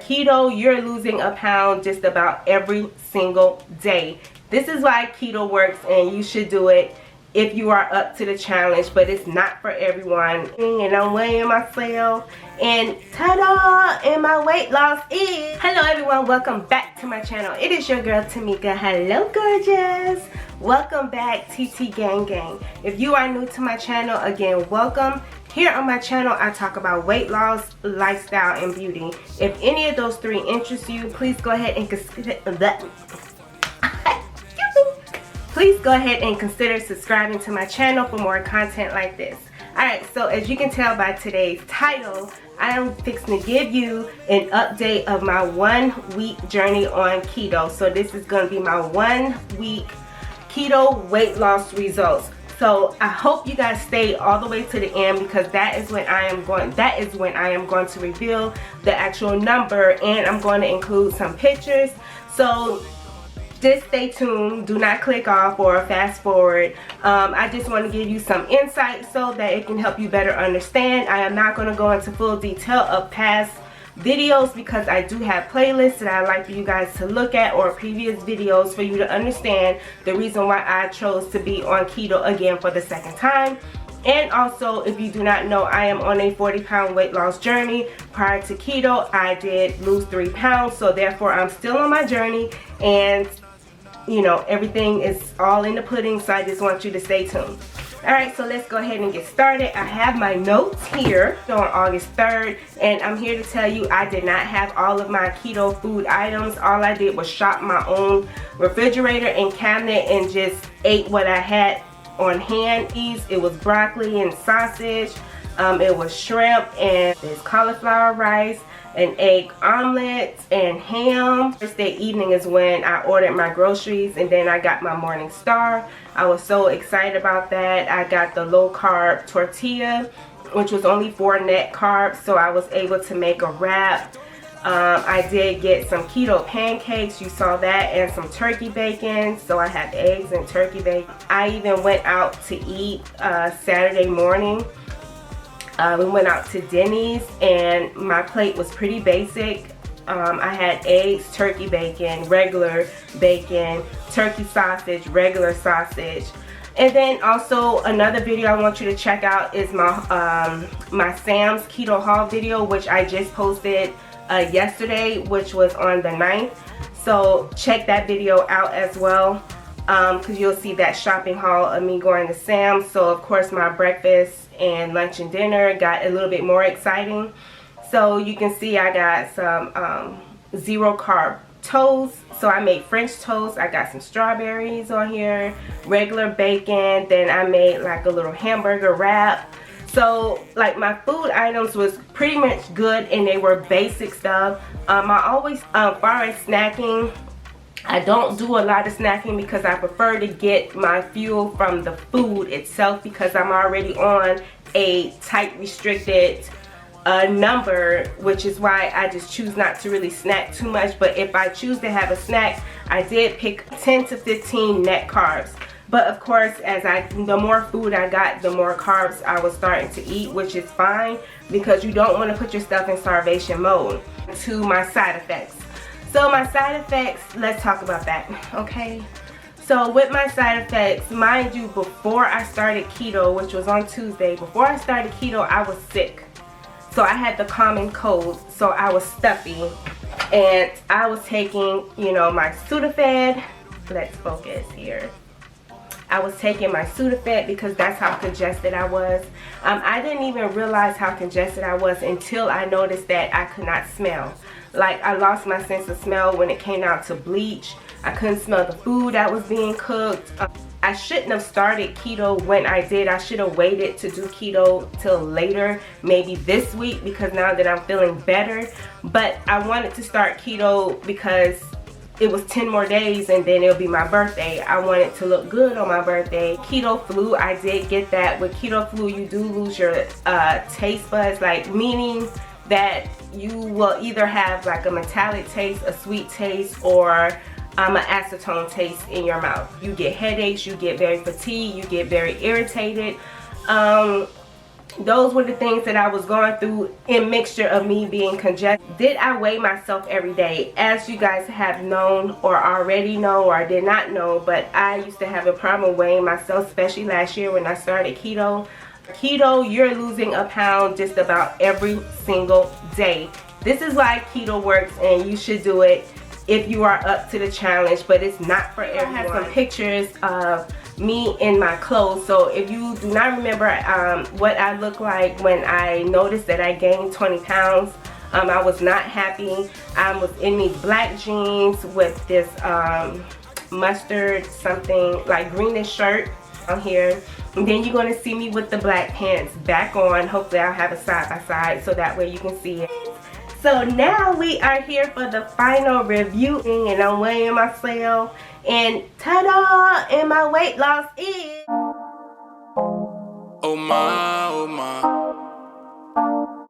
keto, you're losing a pound just about every single day. This is why keto works, and you should do it if you are up to the challenge, but it's not for everyone. And I'm weighing myself, and ta-da, and my weight loss is... Hello everyone, welcome back to my channel. It is your girl Tamika. Hello gorgeous. Welcome back, TT Gang Gang. If you are new to my channel, again, welcome. Here on my channel, I talk about weight loss, lifestyle, and beauty. If any of those three interest you, please go ahead and consider that. Please go ahead and consider subscribing to my channel for more content like this. Alright, so as you can tell by today's title, I am fixing to give you an update of my 1 week journey on keto. So this is going to be my 1 week keto weight loss results. So I hope you guys stay all the way to the end, because that is when I am going to reveal the actual number, and I'm going to include some pictures. So just stay tuned. Do not click off or fast forward. I just want to give you some insight so that it can help you better understand. I am not going to go into full detail of past videos, because I do have playlists that I'd like for you guys to look at, or previous videos, for you to understand the reason why I chose to be on keto again for the second time. And also, if you do not know, I am on a 40-pound weight loss journey. Prior to keto, I did lose 3 pounds, so therefore I'm still on my journey, and you know, everything is all in the pudding, so I just want you to stay tuned. Alright, so let's go ahead and get started. I have my notes here on August 3rd, and I'm here to tell you I did not have all of my keto food items. All I did was shop my own refrigerator and cabinet and just ate what I had on hand. It was broccoli and sausage, it was shrimp, and there's cauliflower rice, an egg omelet, and ham. Thursday evening is when I ordered my groceries, and then I got my morning star. I was so excited about that. I got the low carb tortilla, which was only 4 net carbs, so I was able to make a wrap. I did get some keto pancakes, you saw that, and some turkey bacon. So I had eggs and turkey bacon. I even went out to eat Saturday morning. We went out to Denny's, and my plate was pretty basic. I had eggs, turkey bacon, regular bacon, turkey sausage, regular sausage. And then also another video I want you to check out is my my Sam's keto haul video, which I just posted yesterday, which was on the 9th. So check that video out as well, because you'll see that shopping haul of me going to Sam's. So of course my breakfast and lunch and dinner got a little bit more exciting. So you can see I got some 0 carb toast. So I made French toast. I got some strawberries on here, regular bacon, then I made like a little hamburger wrap. So like my food items was pretty much good, and they were basic stuff. I always, far as snacking, I don't do a lot of snacking because I prefer to get my fuel from the food itself, because I'm already on a tight restricted number, which is why I just choose not to really snack too much. But if I choose to have a snack, I did pick 10 to 15 net carbs. But of course, the more food I got, the more carbs I was starting to eat, which is fine, because you don't want to put yourself in starvation mode. To my side effects. So my side effects, let's talk about that, okay? So with my side effects, mind you, before I started keto, which was on Tuesday, before I started keto, I was sick. So I had the common cold, so I was stuffy. And I was taking, you know, my Sudafed. Let's focus here. I was taking my Sudafed because that's how congested I was. I didn't even realize how congested I was until I noticed that I could not smell. Like, I lost my sense of smell when it came down to bleach. I couldn't smell the food that was being cooked. I shouldn't have started keto when I did. I should have waited to do keto till later, maybe this week, because now that I'm feeling better. But I wanted to start keto because it was 10 more days and then it'll be my birthday. I wanted to look good on my birthday. Keto flu, I did get that. With keto flu, you do lose your taste buds, like meaning that you will either have like a metallic taste, a sweet taste, or an acetone taste in your mouth. You get headaches, you get very fatigued, you get very irritated. those were the things that I was going through in mixture of me being congested. Did I weigh myself every day? As you guys have known or already know or did not know, but I used to have a problem weighing myself, especially last year when I started keto. Keto, you're losing a pound just about every single day. This is why keto works, and you should do it if you are up to the challenge, but it's not for everyone. I have some pictures of me in my clothes, so if you do not remember what I look like when I noticed that I gained 20 pounds, I was not happy. I was in these black jeans with this mustard something like greenish shirt on here, and then you're going to see me with the black pants back on. Hopefully I'll have a side by side so that way you can see it. So now we are here for the final review, and I'm weighing myself, and ta-da, and my weight loss is, oh my.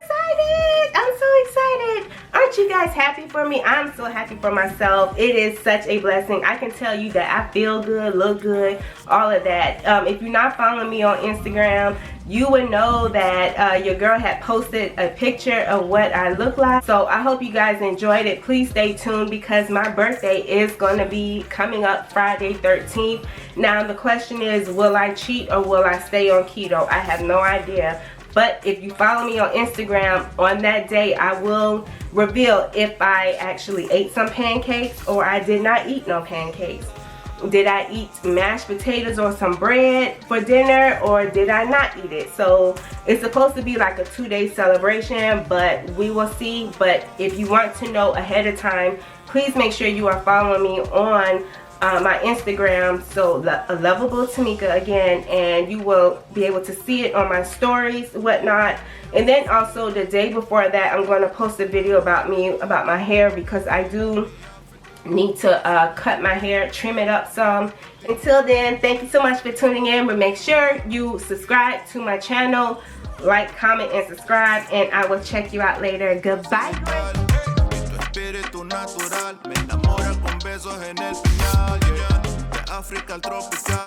Excited! I'm so excited. Aren't you guys happy for me? I'm so happy for myself. It is such a blessing. I can tell you that I feel good, look good, all of that. If you're not following me on Instagram, you would know that your girl had posted a picture of what I look like. So I hope you guys enjoyed it. Please stay tuned because my birthday is going to be coming up Friday 13th. Now the question is, will I cheat or will I stay on keto? I have no idea. But if you follow me on Instagram, on that day I will reveal if I actually ate some pancakes or I did not eat no pancakes. Did I eat mashed potatoes or some bread for dinner, or did I not eat it? So it's supposed to be like a 2-day celebration, but we will see. But if you want to know ahead of time, please make sure you are following me on my Instagram, so Lovable Tamika again, and you will be able to see it on my stories, whatnot. And then also the day before that, I'm going to post a video about my hair, because I do need to cut my hair, trim it up some. Until then, thank you so much for tuning in, but make sure you subscribe to my channel, like, comment, and subscribe, and I will check you out later. Goodbye. Besos en el final, yeah. De África al tropical.